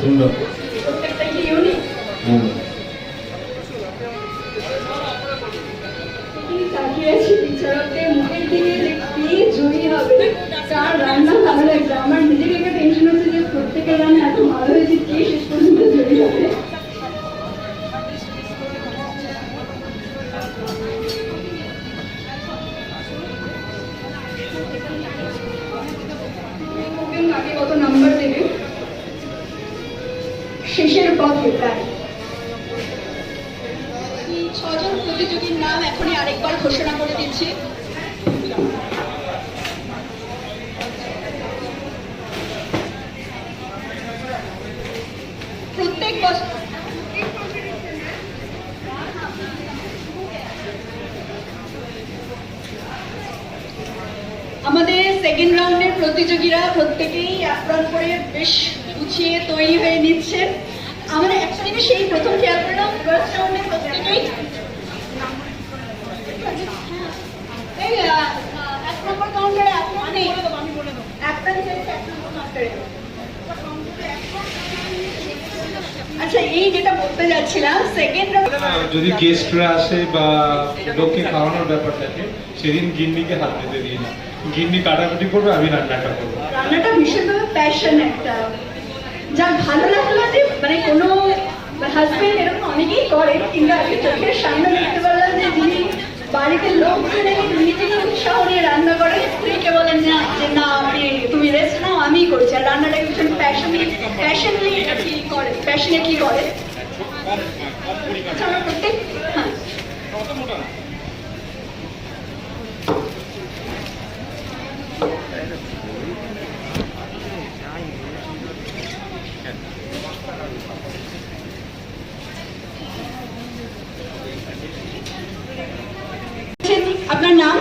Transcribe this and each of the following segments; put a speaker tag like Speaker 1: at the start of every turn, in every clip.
Speaker 1: সুন্দর।
Speaker 2: প্রত্যেকটা কি ইউনিক? তাকিয়ে আছি বিচারকদের মুখের দিকে যে কে জয়ী হবে, কার রান্না ভালো লাগবে। আমার নিজের একটা টেনশন হচ্ছে যে প্রত্যেকের রান্না এত ভালো হয়েছে, কে শেষ পর্যন্ত জয়ী হবে। আগে কত নাম্বার দেবে? শেষের পথে প্রায়। 6 জন প্রতিযোগীর নাম এখনই আরেকবার ঘোষণা করে দিচ্ছি। প্রত্যেক বছর আমাদের সেকেন্ড রাউন্ডের প্রতিযোগীরা প্রত্যেকেই অ্যাপ্রন করে বেশ গুছিয়ে তৈরি হয়ে নিচ্ছেন। আমরা একটা জিনিস সেই প্রথম খেয়াল করলাম, ফার্স্ট রাউন্ডে প্রত্যেকেই এক নম্বর কাউন্টারে অ্যাপ্রন নেই, অ্যাপ্রন চাইছে এক নম্বর কাউন্টারে। আচ্ছা, এই যেটা বলতে যাচ্ছিলাম, সেকেন্ড
Speaker 1: যদি গেস্টরা আসে বা লোককে খাওয়ানোর ব্যাপার থাকে, সেদিন গিন্নিকে হাত দিতে দিই না। গিন্নি কাটাকুটি করবে, আমি রান্নাটা করবো।
Speaker 2: রান্নাটা ভীষণভাবে প্যাশন একটা, যা ভালো লাগলো যে মানে কোনো হাজবেন্ড এরকম অনেকেই করে, কিন্তু আজকে চোখের সামনে দেখতে পারলাম যে যিনি বাড়িতে লোকজন নিজেকে উৎসাহ নিয়ে রান্না করে, স্ত্রীকে বলেন যে না আপনি তুমি রেস্ট নাও, আমিই করছি। আর রান্নাটাকে ভীষণ প্যাশনেটলি করে, প্যাশনেটলি করে। আচ্ছা, আমরা প্রত্যেক হ্যাঁ আপনার নাম?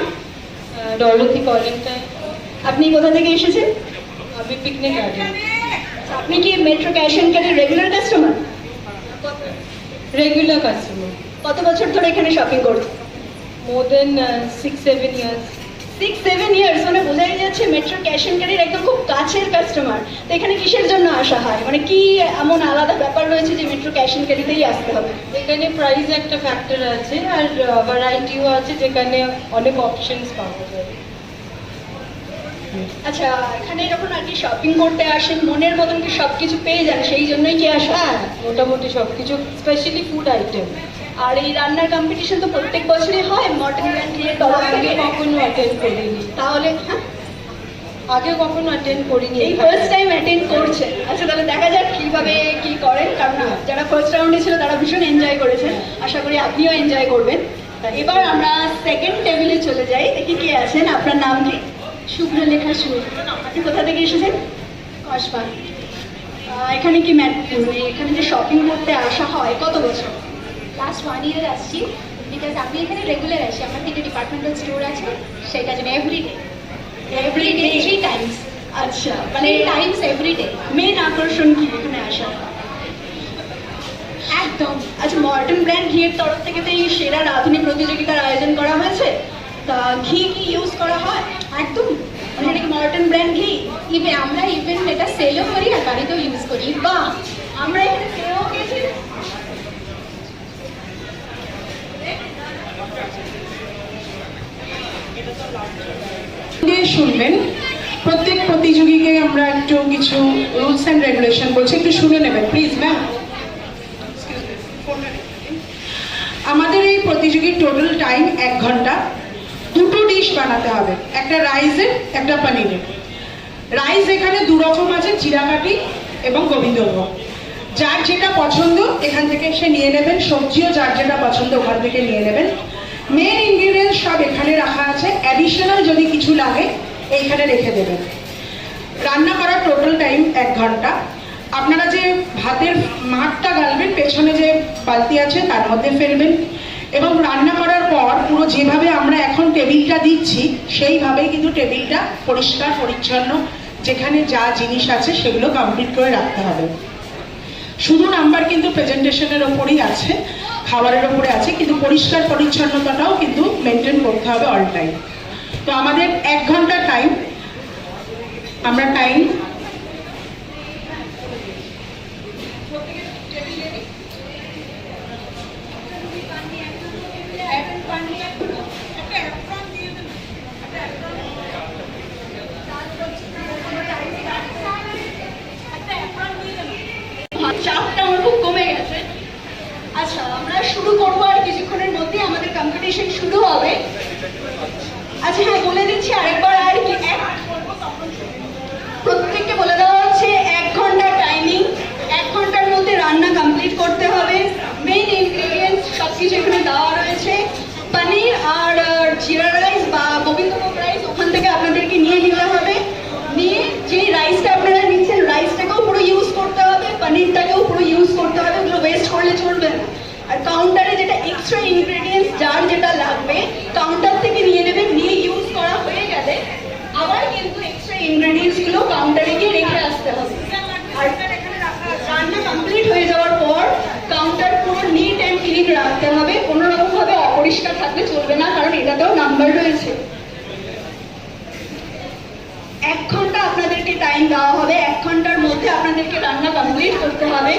Speaker 3: Dorothy Collington.
Speaker 2: আপনি কোথা থেকে এসেছেন?
Speaker 3: আমি পিকনিক গার্ডেন।
Speaker 2: আপনি কি মেট্রো ক্যাশ এন্ড ক্যারির রেগুলার কাস্টমার?
Speaker 3: Regular customer.
Speaker 2: কত বছর ধরে এখানে শপিং করছেন?
Speaker 3: মোর দেন 6-7 ইয়ার্স।
Speaker 2: 6-7 ইয়ার্স, মানে বোঝাই যাচ্ছে মেট্রো ক্যাশ এন্ড ক্যারির একদম খুব কাছের কাস্টমার। তো এখানে কিসের জন্য আসা হয়, মানে কি এমন আলাদা ব্যাপার রয়েছে যে মেট্রো ক্যাশ এন্ড ক্যারিতেই আসতে হবে?
Speaker 3: এখানে প্রাইস একটা ফ্যাক্টর আছে, আর ভ্যারাইটিও আছে, যেখানে অনেক অপশনস পাওয়া যায়।
Speaker 2: আচ্ছা, এখানে যখন আর কি শপিং করতে আসেন, মনের মতন কি সবকিছু পেয়ে যান, সেই জন্যই কি আসা?
Speaker 3: হ্যাঁ, মোটামুটি সব কিছু, স্পেশালি ফুড আইটেম।
Speaker 2: আর এই রান্নার কম্পিটিশন তো প্রত্যেক বছরই হয় মর্টন ব্র্যান্ডের তরফ থেকে?
Speaker 3: কখনো অ্যাটেন্ড করিনি।
Speaker 2: তাহলে হ্যাঁ,
Speaker 3: আগে কখনো অ্যাটেন্ড করিনি,
Speaker 2: এই ফার্স্ট টাইম অ্যাটেন্ড করছেন। আচ্ছা, তাহলে দেখা যাক কিভাবে কি করেন, কারণ যারা ফার্স্ট রাউন্ডে ছিল তারা ভীষণ এনজয় করেছেন, আশা করি আপনিও এনজয় করবেন। এবার আমরা সেকেন্ড টেবিলে চলে যাই, দেখি কে আছেন। আপনার নাম কি?
Speaker 4: শুভ্রলেখা সুর।
Speaker 2: আপনি কোথা থেকে এসেছেন?
Speaker 4: কসবা।
Speaker 2: এখানে কি মানে এখানে যে শপিং করতে আসা হয় কত বছর?
Speaker 4: লাস্ট 1 ইয়ার আসছি, বিকজ আমি এখানে রেগুলার আসি। আমার থেকে ডিপার্টমেন্টাল স্টোর আছে, সেটা জন্য এভরিডে 3 টাইমস।
Speaker 2: আচ্ছা, মানে
Speaker 4: 3 টাইমস এভরিডে।
Speaker 2: মেন আকর্ষণ কি এখানে আসা?
Speaker 4: একদম।
Speaker 2: আচ্ছা, মর্টন ব্র্যান্ড ঘিয়ের তরফ থেকে তো এই সেরা রাঁধুনি প্রতিযোগিতার আয়োজন করা হয়েছে, তা ঘি কি ইউজ করা হয়?
Speaker 4: একদম,
Speaker 2: মানে এটা কি মর্টন ব্র্যান্ড ঘি?
Speaker 4: আমরা ইভেন এটা সেলও করি আর বাড়িতেও ইউজ করি।
Speaker 2: বাহ, আমরা এখানে পেয়েও গেছি।
Speaker 5: শুনবেন, প্রত্যেক প্রতিযোগীকে আমরা একটু কিছু রুলস অ্যান্ড রেগুলেশন বলছি, একটু শুনে নেবেন প্লিজ ম্যাম। আমাদের এই প্রতিযোগীর টোটাল টাইম 1 ঘন্টা। 2টো ডিশ বানাতে হবে, একটা রাইসের, একটা পনিরের। রাইস এখানে 2 রকম আছে, চিরাকাঠি এবং গোবিন্দভোগ। যার যেটা পছন্দ এখান থেকে এসে নিয়ে নেবেন, সবজিও যার যেটা পছন্দ ওখান থেকে নিয়ে নেবেন। মেন ইনগ্রিডিয়েন্টস সব এখানে রাখা আছে, অ্যাডিশনাল যদি কিছু লাগে এইখানে রেখে দেবেন। রান্না করার টোটাল টাইম 1 ঘন্টা। আপনারা যে ভাতের মাঠটা গালবেন, পেছনে যে বালতি আছে তার মধ্যে ফেলবেন, এবং রান্না করার পর পুরো যেভাবে আমরা এখন টেবিলটা দিচ্ছি সেইভাবেই কিন্তু টেবিলটা পরিষ্কার পরিচ্ছন্ন, যেখানে যা জিনিস আছে সেগুলো কমপ্লিট করে রাখতে হবে। শুধু নাম্বার কিন্তু প্রেজেন্টেশনের ওপরই আছে, খাবারের ওপরে আছে, কিন্তু পরিষ্কার পরিচ্ছন্নতাটাও কিন্তু মেনটেন করতে হবে অল টাইম। তো আমাদের 1 ঘন্টা টাইম, আমরা টাইম
Speaker 2: চাপটা আমার খুব কমে গেছে। আচ্ছা, আমরা শুরু করবো আর কিছুক্ষণের মধ্যে আমাদের কম্পিটিশন শুরু হবে। আচ্ছা হ্যাঁ, বলে দিচ্ছি আরেকবার, আর কি প্রত্যেককে বলে দেওয়া হচ্ছে 1 ঘন্টা টাইমিং, 1 ঘন্টার মধ্যে রান্না কমপ্লিট করতে হবে। মেইন ইনগ্রেডিয়েন্টস সবকিছু এখানে দেওয়া রয়েছে। পনির আর জিরা রাইস বা গোবিন্দভোগ রাইস ওখান থেকে আপনাদেরকে নিয়ে নিতে হবে। নিয়ে যে রাইসটা আপনারা নিচ্ছেন রাইসটাকেও পুরো ইউজ করতে হবে, পনিরটাকেও পুরো ইউজ করতে হবে, ওগুলো ওয়েস্ট করলে চলবে না। আর কাউন্টারে যেটা এক্সট্রা ইনগ্রেডিয়েন্টস যার যেটা লাগবে কাউন্টার থেকে নিয়ে নেবেন। নিয়ে ইউজ করা হয়ে গেলে আবার কিন্তু এক্সট্রা ইনগ্রেডিয়েন্টস গুলো কাউন্টারে গিয়ে রেখে আসতে হবে। আর রান্না কমপ্লিট হয়ে যাওয়ার পর কাউন্টার পুরো নিট অ্যান্ড ক্লিন রাখতে হবে, কোনো রকম ভাবে অপরিষ্কার থাকলে চলবে না, কারণ এটাতেও নাম্বার রয়েছে। 1 ঘন্টা আপনাদেরকে টাইম দেওয়া হবে, 1 ঘন্টার মধ্যে আপনাদেরকে রান্না কমপ্লিট করতে হবে।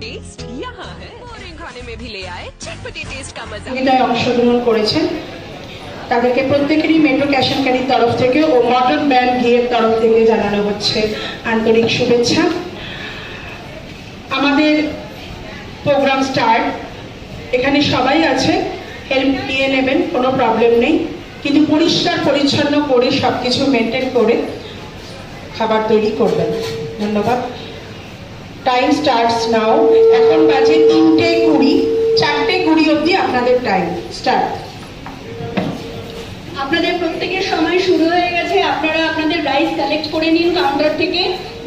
Speaker 6: टेस्ट यहाँ है बोरिंग खाने में भी ले आए चटपटी टेस्ट का मजा
Speaker 5: প্রতিযোগিতায় অংশগ্রহণ করেছেন তাদেরকে প্রত্যেকেরই মেট্রো ক্যাশ অ্যান্ড ক্যারির তরফ থেকে ও মডার্ন ব্যান্ড ঘিয়ের তরফ থেকে জানানো হচ্ছে আন্তরিক শুভেচ্ছা। আমাদের প্রোগ্রাম স্টার্ট, এখানে সবাই আছে, হেল্প নিয়ে নেবেন, কোনো প্রবলেম নেই, কিন্তু পরিষ্কার পরিচ্ছন্ন করে সব কিছু মেনটেন করে খাবার তৈরি করবেন। ধন্যবাদ। Time starts now. এখন বাজে 3:20, 4:20 অবধি আপনাদের টাইম স্টার্ট।
Speaker 2: আপনাদের প্রত্যেকের সময় শুরু হয়ে গেছে। আপনারা আপনাদের রাইস কালেক্ট করে নিন কাউন্টার থেকে।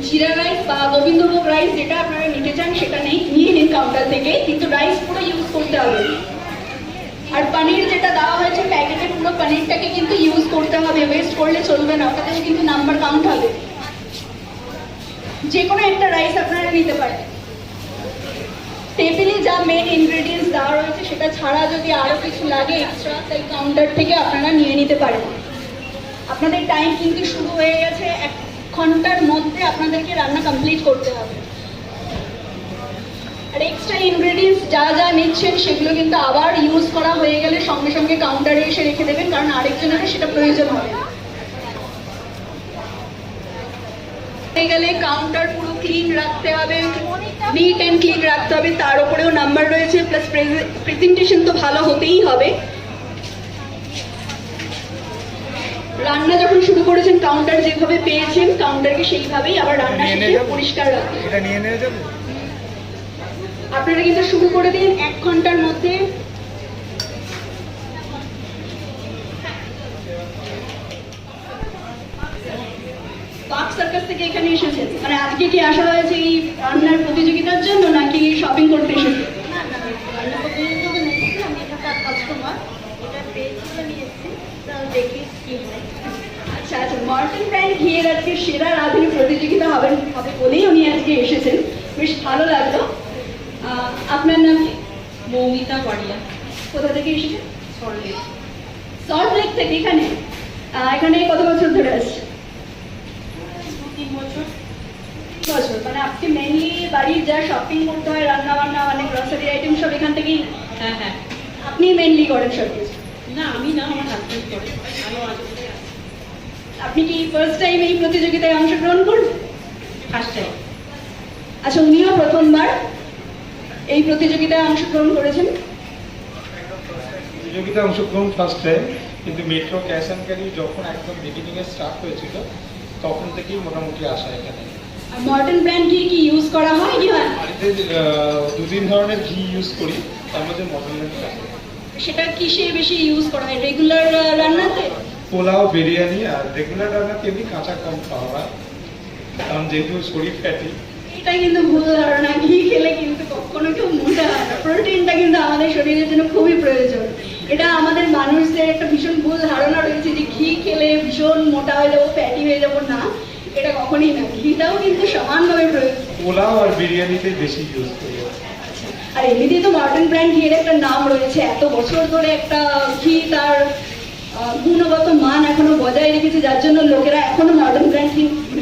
Speaker 2: জিরা রাইস বা গোবিন্দভোগ রাইস যেটা আপনারা নিতে চান সেটা নিয়ে নিন কাউন্টার থেকে, কিন্তু রাইস পুরো ইউজ করতে হবে। আর পনির যেটা দেওয়া হয়েছে প্যাকেটে, পুরো পনিরটাকে কিন্তু ইউজ করতে হবে, ওয়েস্ট করলে চলবে না, ওটাতেও কিন্তু নাম্বার কাউন্ট হবে। যে কোনো একটা রাইস আপনারা নিতে পারেন। টেবিলে যা মেন ইনগ্রেডিয়েন্টস দেওয়া রয়েছে সেটা ছাড়া যদি আরো কিছু লাগে এক্সট্রা, তাই কাউন্টার থেকে আপনারা নিয়ে নিতে পারেন। আপনাদের টাইম কিন্তু শুরু হয়ে গেছে, 1 ঘন্টার মধ্যে আপনাদেরকে রান্না কমপ্লিট করতে হবে। আর এক্সট্রা ইনগ্রেডিয়েন্টস যা যা নিচ্ছেন সেগুলো কিন্তু আবার ইউজ করা হয়ে গেলে সঙ্গে সঙ্গে কাউন্টারে এসে রেখে দেবেন, কারণ আরেকজনের সেটা প্রয়োজন হবে। হয়ে গেলে কাউন্টার পুরো ক্লিন রাখতে হবে, নিট অ্যান্ড ক্লিন রাখতে হবে, তার উপরেও নাম্বার রয়েছে, প্লাস প্রেজেন্টেশন তো ভালো হতেই হবে। রান্না যখন শুরু করেছেন কাউন্টার যেভাবে পেয়েছেন কাউন্টারকে সেইভাবেই আবার রান্না শেষে পরিষ্কার রাখবেন।
Speaker 1: এটা নিয়ে নেওয়া যাবে?
Speaker 2: আপনারা কিন্তু শুরু করে দিন 1 ঘন্টার মধ্যে। পার্ক সার্কাস থেকে এখানে এসেছেন, মানে আজকে কি আসা হয়েছে এই রান্নার প্রতিযোগিতার জন্য নাকি শপিং করতে এসেছেন? আচ্ছা আচ্ছা, মর্টিন ব্র্যান্ড ঘিয়ের আজকে সেরা রাঁধুনি প্রতিযোগিতা হবে বলেই উনি আজকে এসেছেন, বেশ ভালো লাগলো। আপনার নাম কি?
Speaker 3: মৌমিতা বাড়িয়া।
Speaker 2: কোথা থেকে এসেছেন? সল্ট লেক থেকে। এখানে এখানে কত বছর ধরে আসছে?
Speaker 3: 3 বছর।
Speaker 2: বছর। মানে আপনি মেইনলি বাড়ির যা শপিং করতে হয়, রান্না বান্না মানে গ্রসারি আইটেম সব এখান থেকেই?
Speaker 3: হ্যাঁ হ্যাঁ।
Speaker 2: আপনি মেইনলি করেন সব কিছু?
Speaker 3: না আমি না, আমার হাজবেন্ড করে। আমি
Speaker 2: আপনি কি ফার্স্ট টাইম এই প্রতিযোগিতায় অংশগ্রহণ করবেন?
Speaker 3: First time.
Speaker 2: আচ্ছা, উনিও প্রথমবার এই প্রতিযোগিতায় অংশগ্রহণ করেছেন?
Speaker 1: প্রতিযোগিতায় অংশগ্রহণ ফার্স্ট টাইম, কিন্তু মেট্রো ক্যাশ অ্যান্ড ক্যারি যখন একদম বিগিনিং এ স্টার্ট হয়েছিল তখন থেকেই মোটামুটি আসা এখানে।
Speaker 2: আর মর্টন ব্র্যান্ড ঘি কি ইউজ করা হয় কি হয়?
Speaker 1: বাড়িতে 2-3 ধরনের ঘি ইউজ করি, তার মধ্যে মটন ব্র্যান্ড।
Speaker 2: সেটা কিসে বেশি ইউজ করা হয়? রেগুলার রান্নাতে?
Speaker 1: পোলাও, বিরিয়ানি আর রেগুলার রান্নাতে এমনি কাঁচা কম খাওয়া হয়, কারণ যেহেতু শরীর ফ্যাটি।
Speaker 2: এটা কিন্তু ভুল ধারণা, ঘি খেলে কিন্তু কখনো কেউ মোটা হয় না। প্রোটিনটা কিন্তু আমাদের শরীরের জন্য খুবই প্রয়োজন। এটা আমাদের মানুষদের একটা ভীষণ ভুল ধারণা রয়েছে যে ঘি খেলে ভীষণ মোটা হয়ে যাবো, ফ্যাটি হয়ে যাবো। না, এটা কখনই না, ঘিটাও কিন্তু সমানভাবে প্রয়োজন।
Speaker 1: পোলাও আর বিরিয়ানিতে বেশি ইউজ করি।
Speaker 2: আর এমনিতেই তো মর্টন ব্র্যান্ড ঘিয়ের একটা নাম রয়েছে, এত বছর ধরে একটা ঘি তার গুণগত মান এখনো বজায় রেখেছে, যার জন্য লোকেরা এখনো মর্টন ব্র্যান্ড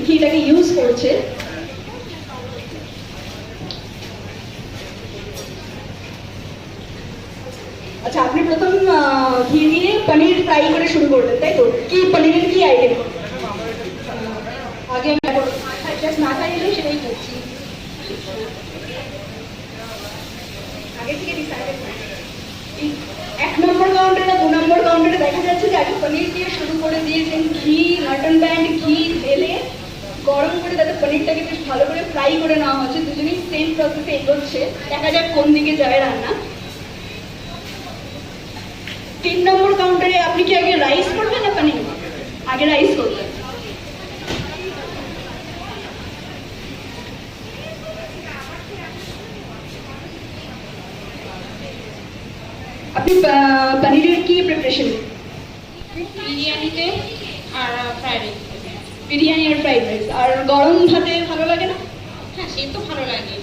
Speaker 2: ঘিটাকে ইউজ করছে। আচ্ছা, আপনি প্রথম ঘি দিয়ে পনির ফ্রাই করে শুরু করলেন, তাই তো? কি পনিরের কি আইটেম?
Speaker 3: আগে
Speaker 2: জাস্ট মাথা এলো সেটাই করছি, আগে থেকে ডিসাইডেড। 1 নম্বর কাউন্টারে না 2 নম্বর কাউন্টারে দেখা যাচ্ছে যে আগে পনির দিয়ে শুরু করে দিয়েছেন, ঘি মটন ব্যান্ড ঘি ঢেলে গরম করে তাতে পনিরটাকে বেশ ভালো করে ফ্রাই করে নেওয়া হচ্ছে। দুজনেই সেম প্রসেসে এগোচ্ছে, দেখা যাক কোন দিকে যায় রান্না। 3 নম্বর কাউন্টারে আপনি কি আগে রাইস করবেন না পনির? আগে রাইস করবেন। আপনি পনিরের কি প্রিপারেশন?
Speaker 3: বিরিয়ানিতে আর ফ্রাইড রাইস।
Speaker 2: বিরিয়ানি আর ফ্রাইড রাইস। আর গরম ভাতে ভালো লাগে না?
Speaker 3: হ্যাঁ, সে তো ভালো লাগে।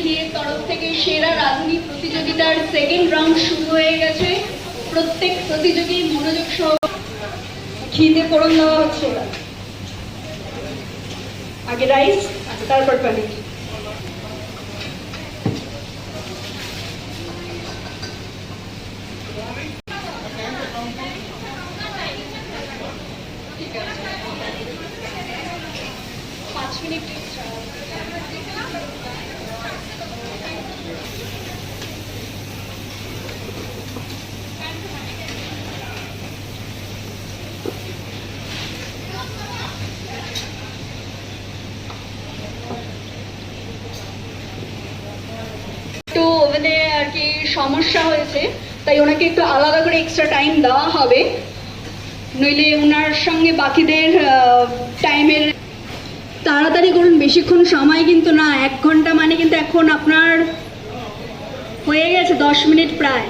Speaker 2: ঘিয়ের তরফ থেকে সেরা রাঁধুনি প্রতিযোগিতার সেকেন্ড রাউন্ড শুরু হয়ে গেছে। প্রত্যেক প্রতিযোগী মনোযোগ সহ ঘিতে ফোড়ন দেওয়া হচ্ছে। আগে রাইস, তারপর পনির। ঠিক আছে, 5 মিনিট। একটু ওভেনে আর কি সমস্যা হয়েছে, তাই ওনাকে একটু আলাদা করে এক্সট্রা টাইম দেওয়া হবে, নইলে ওনার সঙ্গে বাকিদের টাইমের। তাড়াতাড়ি করুন, বেশিক্ষণ সময় কিন্তু না, 1 ঘন্টা মানে কিন্তু এখন আপনার হয়ে গেছে 10 মিনিট প্রায়।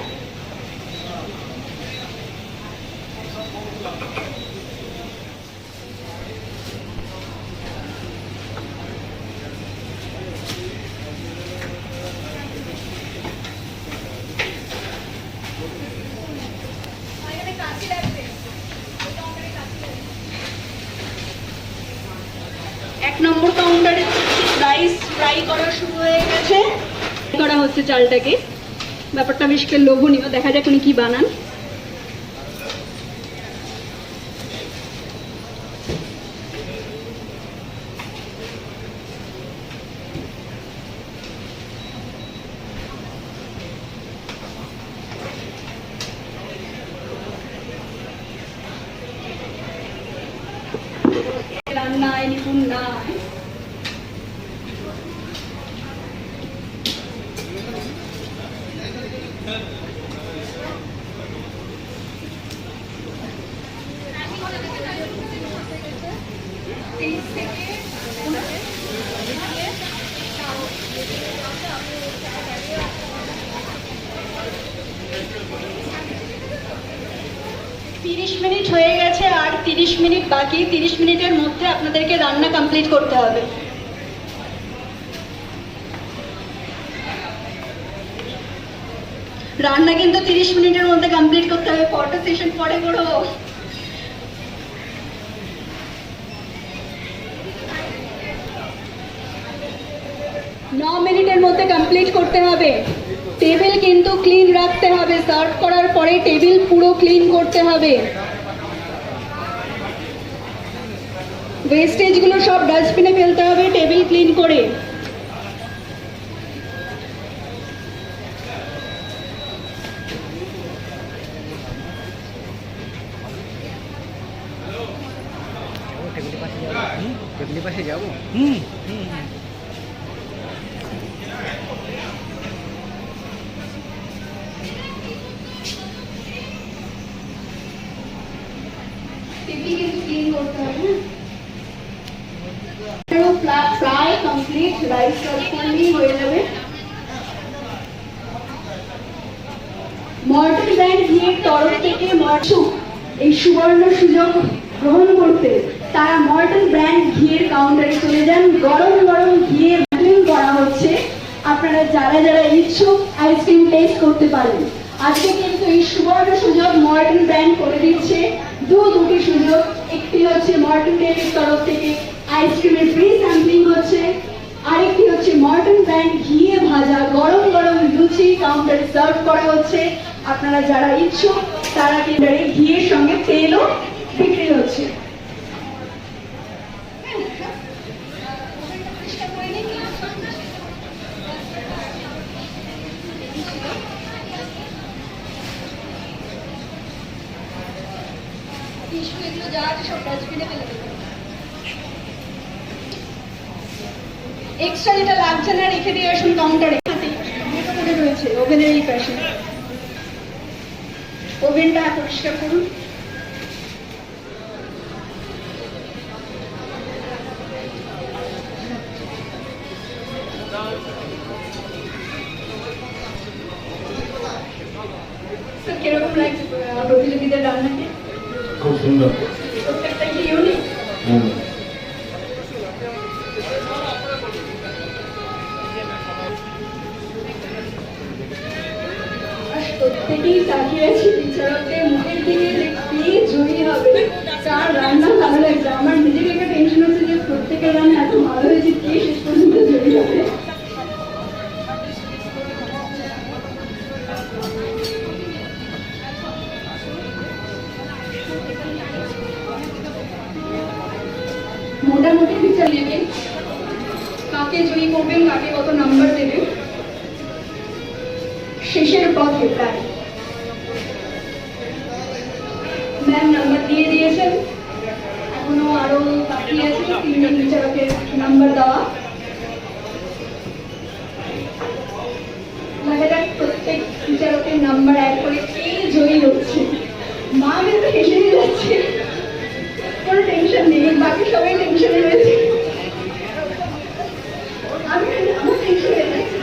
Speaker 2: এক নম্বর কাউন্টারে রাইস ফ্রাই করা শুরু হয়ে গেছে, করা হচ্ছে চালটাকে। ব্যাপারটা বেশ লোভনীয়, দেখা যাক উনি কি বানান। রান্নায় নিপুণ নয়। মিনিট হয়ে গেছে, আর 30 মিনিট বাকি। 30 মিনিটের মধ্যে আপনাদেরকে রান্না কমপ্লিট করতে হবে। রান্না কিন্তু 30 মিনিটের মধ্যে কমপ্লিট করতে হবে, ফটো সেশন পরে করো। 9 মিনিটের মধ্যে কমপ্লিট করতে হবে। টেবিল কিন্তু ক্লিন রাখতে হবে, সার্ভ করার পরে টেবিল পুরো ক্লিন করতে হবে। ওয়েস্টেজগুলো সব ডাস্টবিনে ফেলতে হবে টেবিল ক্লিন করে।
Speaker 7: পেটলি পাশে যাবো।
Speaker 2: টিভি কিন্তু ক্লিন করতে হবে না প্রায় কমপ্লিট রাইস করলেই হয়ে যাবে। মর্টেল ব্যান্ড ঘিয়ের তরফ থেকে এই সুবর্ণ সুযোগ গ্রহণ করতে তারা মর্টেল ব্র্যান্ড ঘিয়ের কাউন্টারে চলে যান। গরম গরম ঘিয়ের ব্যাটিং করা হচ্ছে। আপনারা যারা যারা ইচ্ছুক আইসক্রিম টেস্ট করতে পারেন। আজকে কিন্তু এই সুবর্ণ সুযোগ মর্টেল ব্র্যান্ড করে দিচ্ছে দুটি সুযোগ। একটি হচ্ছে মর্টেল ডেয়ারির তরফ থেকে আইসক্রিমের ফ্রি স্যাম্পলিং হচ্ছে, আরেকটি হচ্ছে মর্টেল ব্র্যান্ড ঘিয়ে ভাজা গরম গরম লুচি কাউন্টারে সার্ভ করা হচ্ছে। আপনারা যারা ইচ্ছুক তারা কিন্তু ঘিয়ের সঙ্গে তেলও বিক্রি হচ্ছে। এক্সট্রা যেটা লাগছে না রেখে দিয়ে আসুন কাউন্টারে। রয়েছে ওভেনের এই পাশে, ওভেনটা পরিষ্কার করুন। কিরকম লাগছে প্রতিযোগীদের রান্নাকে?
Speaker 8: খুব সুন্দর,
Speaker 2: প্রত্যেকটা কি ইউনিক। প্রত্যেকেই তাকিয়ে আছি বিচারকদের মুখের দিকে যে কে জয়ী হবে, কার রান্না ভালো লাগছে। আমার নিজের একটা টেনশন হচ্ছে যে প্রত্যেকের রান্না এত ভালো হয়েছে, কে শেষ পর্যন্ত জয়ী হবে। মোটামুটি বিচার নেবেন কাকে জয়ী করবেন, কাকে কত নাম্বার দেবেন। শেষের পথে প্রায় ম্যাম নাম্বার দিয়ে দিয়েছেন, এখনো আরো বাকি আছে 3 জন বিচারকের নাম্বার দেওয়া। দেখা যাক প্রত্যেক বিচারকের নাম্বার অ্যাড করে কে জয়ী হচ্ছে। মা কিন্তু হেসেই যাচ্ছে, কোনো টেনশন নেই, বাকি সবাই টেনশনে রয়েছে। আমার টেনশন হয়ে যাচ্ছে।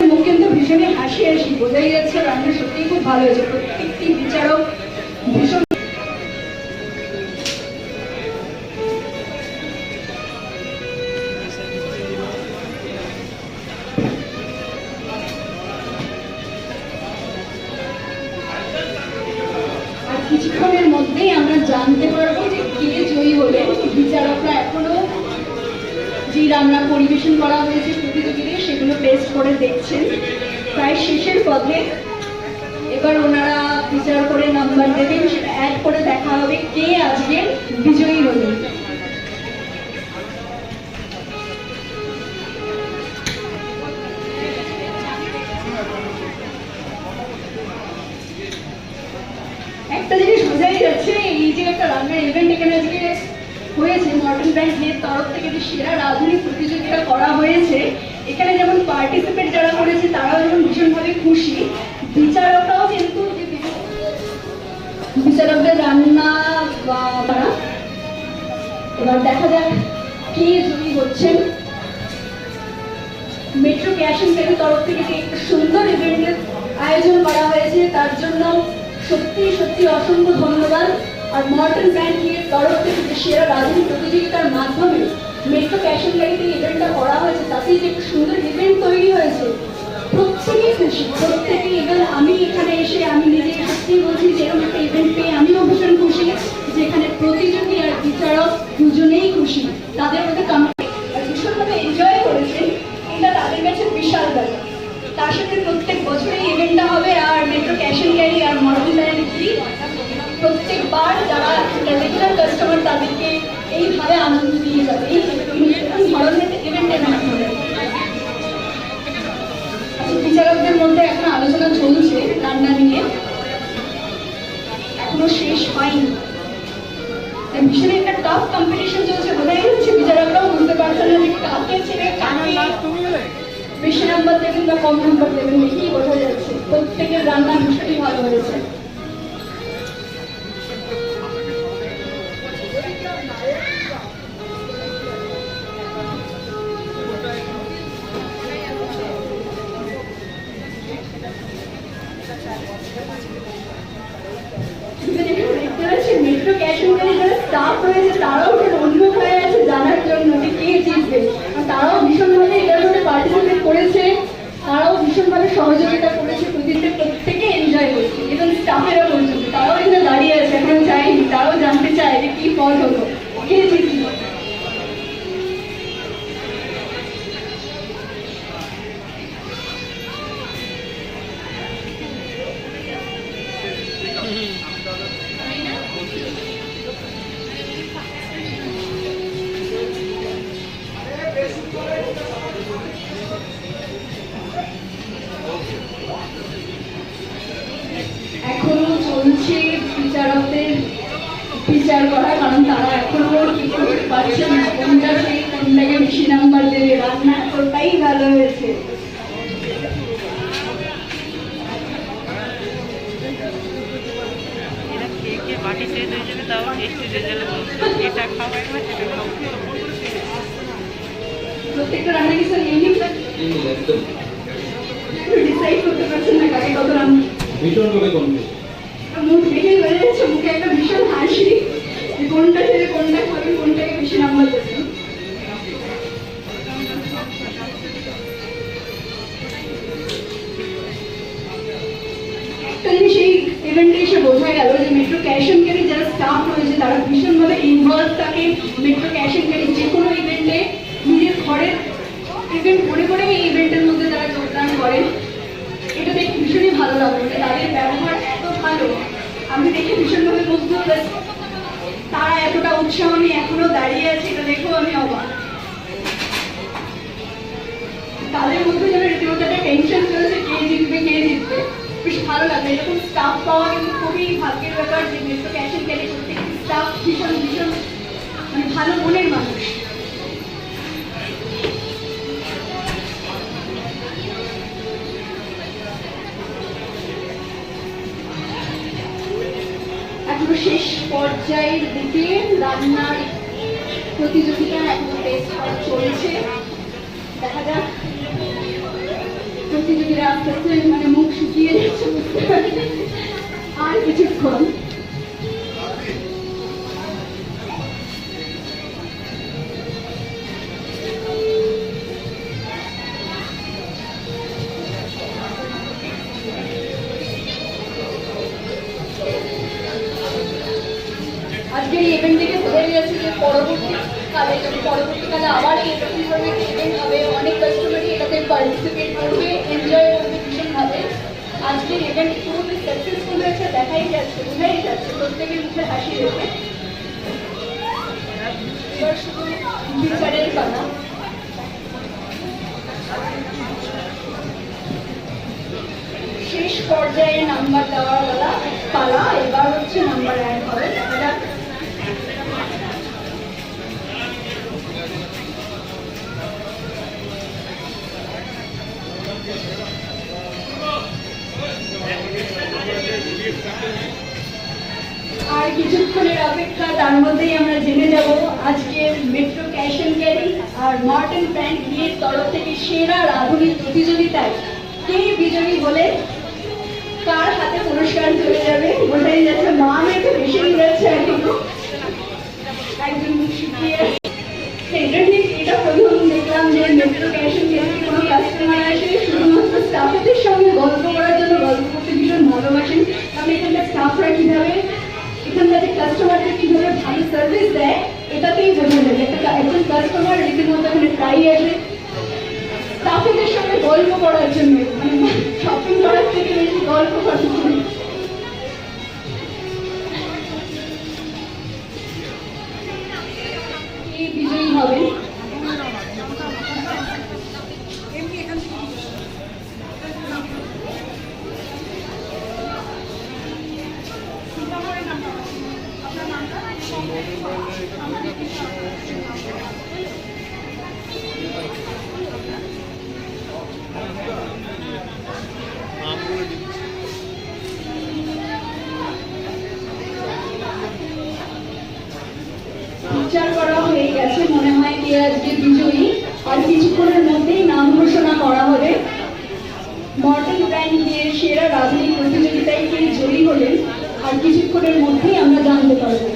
Speaker 2: মুখ কিন্তু ভীষণই হাসি হাসি, বোঝাই যাচ্ছে রান্না সত্যিই খুব ভালো হয়েছে। প্রত্যেকটি বিচারক ভীষণ আর কিছুক্ষণের মধ্যেই আমরা জানতে পারবো যে কে জয়ী হলেন। বিচারকরা এখনো যে রান্না পরিবেশন করা হয়েছে প্রতিযোগীদের সেগুলো টেস্ট করে দেখছেন, প্রায় শেষের পথে। এবার ওনারা বিচার করে নাম্বার দেবেন, সেটা অ্যাড করে দেখা হবে কে আজকে বিজয়ী হলেন। একটা জিনিস বোঝাই যাচ্ছে, এই যে একটা রান্নার ইভেন্ট এখানে আজকে হয়েছে মর্টেল ব্র্যান্ড তরফ থেকে যে সেরা রাঁধুনি প্রতিযোগিতা করা হয়েছে, এখানে যেমন পার্টিসিপেট যারা করেছে তারাও যেমন ভীষণভাবে খুশি, বিচারকরাও কিন্তু বিচারকদের রান্না তারা। এবার দেখা যাক কে জয়ী হচ্ছেন। মেট্রো ক্যাশ এন্ড ক্যারি তরফ থেকে যে একটা সুন্দর ইভেন্টের আয়োজন করা হয়েছে তার জন্য সত্যি সত্যি অসংখ্য ধন্যবাদ। আর মর্টেল ব্র্যান্ড তরফ থেকে যে সেরা রাঁধুনি প্রতিযোগিতার মাধ্যমে মেট্রো ক্যাশ এন্ড ক্যারিতে ইভেন্টটা করা হয়েছে, তাতেই যে একটা সুন্দর ইভেন্ট তৈরি হয়েছে, প্রত্যেকেই খুশি, প্রত্যেকেই। এবার আমি এখানে এসে আমি নিজে সত্যি বলছি যে এরকম একটা ইভেন্ট পেয়ে আমিও ভীষণ খুশি, যেখানে প্রতিযোগী আর বিচারক দুজনেই খুশি। তাদের মধ্যে ভীষণভাবে এনজয় করেছে, এটা তাদের কাছে বিশাল ব্যাপার। তার সাথে প্রত্যেক বছরে ট্রেনটা হবে আর মেট্রো ক্যাশ অ্যান্ড ক্যারি আর মডেল লাইন প্রত্যেকবার যারা রেগুলার কাস্টমার তাদেরকে এইভাবে আনন্দ দিয়ে যাবে এই ধরনের ইভেন্টের মাধ্যমে। আচ্ছা, বিচারকদের মধ্যে এখন আলোচনা চলছে রান্না নিয়ে, এখনো শেষ হয়নি। ভীষণ একটা টাফ কম্পিটিশন চলছে, বোঝাই যাচ্ছে বিচারকরাও বুঝতে পারছে না যে কাকে ছেড়ে কাকে বেশি নাম্বার দেবেন বা কম নাম্বার দেবেন, দেখেই বোঝা যাচ্ছে প্রত্যেকের রান্না ভীষণই ভালো হয়েছে। মেট্রো ক্যাশ অ্যান্ড ক্যারি যারা স্টাফ রয়েছে তারাও উন্মুখ হয়ে আছে জানার জন্য যে কে জিতবে, তারাও ভীষণভাবে এটার মধ্যে পার্টিসিপেট করেছে, তারাও ভীষণভাবে সহযোগিতা করেছে, প্রত্যেকে এনজয় করেছে, এবং স্টাফেরা পর্যন্ত তারাও এখানে দাঁড়িয়ে আছে, এখনো যায়নি, তারাও জানতে চায় যে কি ফল হলো, কে জিতল। এখনো চলছে বিচারকদের বিচার করা, কারণ তারা এখনো ঠিক করতে পারছে না কোনটা সেই কোনটাকে বেশি নাম্বার দেবে। রান্না এতটাই ভালো হয়েছে। প্রত্যেকটা রান্না কি স্যার ইউনিক ডিসাইড করতে পারছেন না কাকে কত রান্না
Speaker 1: ভীষণ করে কমবে।
Speaker 2: মুখ দেখেই বোঝা যাচ্ছে মুখে একটা ভীষণ হাসি, যে কোনটা ছেড়ে কোনটা খাবে, কোনটাকে বেশি নাম্বার দেবেন। একটা জিনিস এই ইভেন্টে এসে বোঝা গেল যে মেট্রো ক্যাশ অ্যান্ড ক্যারি যারা স্টাফ রয়েছে তারা ভীষণভাবে ইনভলভ থাকে মেট্রো ক্যাশ অ্যান্ড ক্যারি যে কোনো ইভেন্টে, নিজের ঘরের ইভেন্ট মনে করে এই ইভেন্টের মধ্যে তারা যোগদান করেন। এটা দেখে ভীষণই ভালো লাগলো যে তাদের ব্যবহার এত ভালো, আমি দেখে ভীষণভাবে মুগ্ধ হয়েছি। তারা এতটা উৎসাহ নিয়ে এখনো দাঁড়িয়ে আছে, এটা দেখেও আমি অবাক। তাদের মধ্যে যেন রীতিমতো একটা টেনশন চলছে কে জিতবে কে জিতবে, বেশ ভালো লাগলো। এরকম স্টাফ পাওয়া কিন্তু খুবই ভাগ্যের ব্যাপার যে মেট্রো ক্যাশ অ্যান্ড ক্যারি প্রত্যেকটি স্টাফ ভীষণ ভীষণ মানে ভালো মনের মানুষ। এখনো শেষ পর্যায়ের দিকে রান্নার প্রতিযোগিতা এখনো টেস্ট চলছে, দেখা যাক প্রতিযোগীরা আস্তে আস্তে মানে মুখ শুকিয়ে যাচ্ছে আর কিছুক্ষণ। আজকের এই ইভেন্ট থেকে বোঝা যাচ্ছে যে পরবর্তীকালে আবার এরকম ধরনের ইভেন্ট হবে, অনেক কাস্টমারই এটাতে পার্টিসিপেট করবে, এনজয় করবে ভীষণভাবে। আজকের ইভেন্ট খুবই সাকসেসফুল হয়েছে, দেখাই যাচ্ছে, বোঝাই যাচ্ছে, প্রত্যেকের মুখে হাসি রয়েছে। এবার শুধু বিচারের পালা। শেষ পর্যায়ে নাম্বার দেওয়ার পালা, এবার হচ্ছে নাম্বার অ্যাড হবে। আর কিছুক্ষণের অপেক্ষা, তার মধ্যেই আমরা জেনে যাব আজকে মেট্রো ক্যাশ অ্যান্ড ক্যারি আর মর্টন ব্র্যান্ড বিয়ের তরফ থেকে সেরা রাঁধুনি প্রতিযোগিতায় কে বিজয়ী হলে কার হাতে পুরস্কার চলে যাবে। বোঝাই যাচ্ছে মা মেয়েকে বেশি যাচ্ছে এখনো, একজন মুখ শুকিয়ে। এটা প্রথম দেখলাম যে মেট্রো ক্যাশ অ্যান্ড ক্যারি কোনো কাস্টমার আসে শুধুমাত্র স্টাফেদের সঙ্গে গল্প করার জন্য, গল্প করতে ভীষণ ভালোবাসেন। কারণ এখানকার স্টাফরা কিভাবে, এখানকার যে কাস্টমারকে কিভাবে ভালো সার্ভিস দেয় এটাতেই বোঝা যায়। একজন কাস্টমার রীতিমতো এখানে প্রায় আসে স্টাফেদের সঙ্গে গল্প করার জন্য, মানে শপিং করার থেকে বেশি বিচার করা হয়ে গেছে, মনে হয় কি আজকে বিজয়ী। আর কিছুক্ষণের মধ্যেই নাম ঘোষণা করা হবে। মর্টেল ব্র্যান্ড বিয়ের সেরা রাঁধুনি প্রতিযোগিতায় কে জয়ী হলেন আর কিছুক্ষণের মধ্যেই আমরা জানতে পারবো।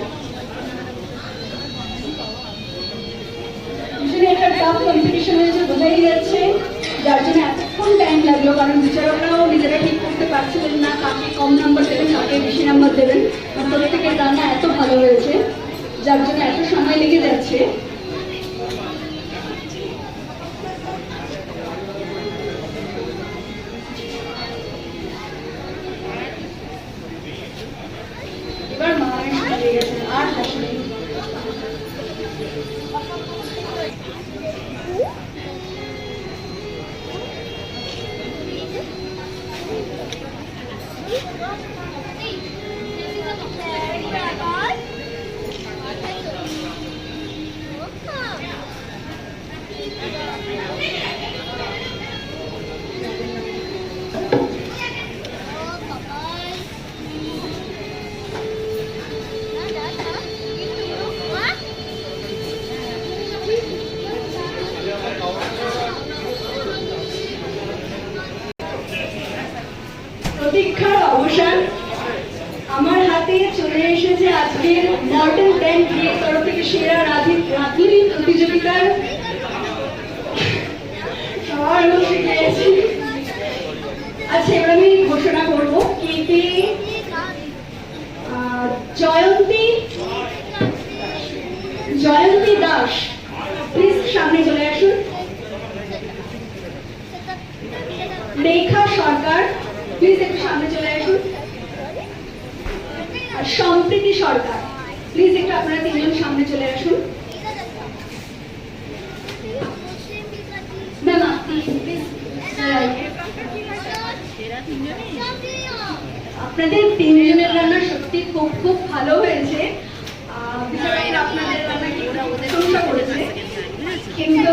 Speaker 2: আসলে একটা টাফ কম্পিটিশন হয়েছে, বোঝাই যাচ্ছে, যার জন্য এতক্ষণ টাইম লাগলো, কারণ বিচারকরাও নিজেরা ঠিক করতে পারছিলেন না কাকে কম নাম্বার দেবেন কাকে বেশি নাম্বার দেবেন। আর প্রত্যেকের রান্না এত ভালো হয়েছে যার জন্য এত সময় লেগে যাচ্ছে। এবার মা এসে গেছেন আর হাসি। প্রতীক্ষার অবসান। আমার হাতে চলে এসেছে আজকের মর্টেল ব্র্যান্ড বিয়ের তরফ থেকে সেরা রাঁধুনি প্রতিযোগিতার সবার বসে গিয়েছি। আচ্ছা, এবার আমি ঘোষণা করবো কে কে জয়ন্তী দাস, প্লিজ সামনে চলে আসুন। রেখা সরকার, প্লিজ একটু সামনে চলে আসুন। আর সম্প্রীতি সরকার, প্লিজ একটু আপনারা তিনজন সামনে চলে আসুন। ম্যাম আপনি প্লিজ। আপনাদের তিনজনের রান্না সত্যি খুব খুব ভালো হয়েছে। বিচারকরা আপনাদের রান্নাকে প্রশংসা করেছে, কিন্তু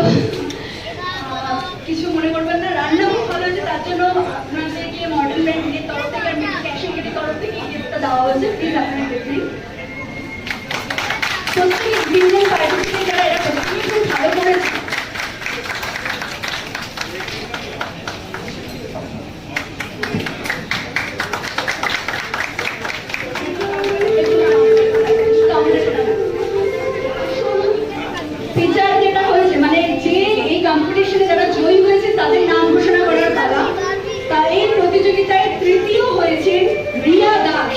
Speaker 2: কিছু মনে করবেন না, রান্না খুব ভালো হয়েছে, তার জন্য আপনাদেরকে মডেল ব্র্যান্ডের তরফ থেকে আর ক্যাশন গেটের তরফ থেকে গিফটটা দেওয়া হয়েছে। প্লিজ আপনারা দেখুন। প্রত্যেক তিনজন পার্টিসিপেন্ট যারা, এরা প্রত্যেকেই খুব ভালো করেছে। বিচার যেটা হয়েছে, মানে যে এই কম্পিটিশনে যারা জয়ী হয়েছে তাদের নাম ঘোষণা করার পালা। তা এই প্রতিযোগিতায় তৃতীয় হয়েছে রিয়া দাস।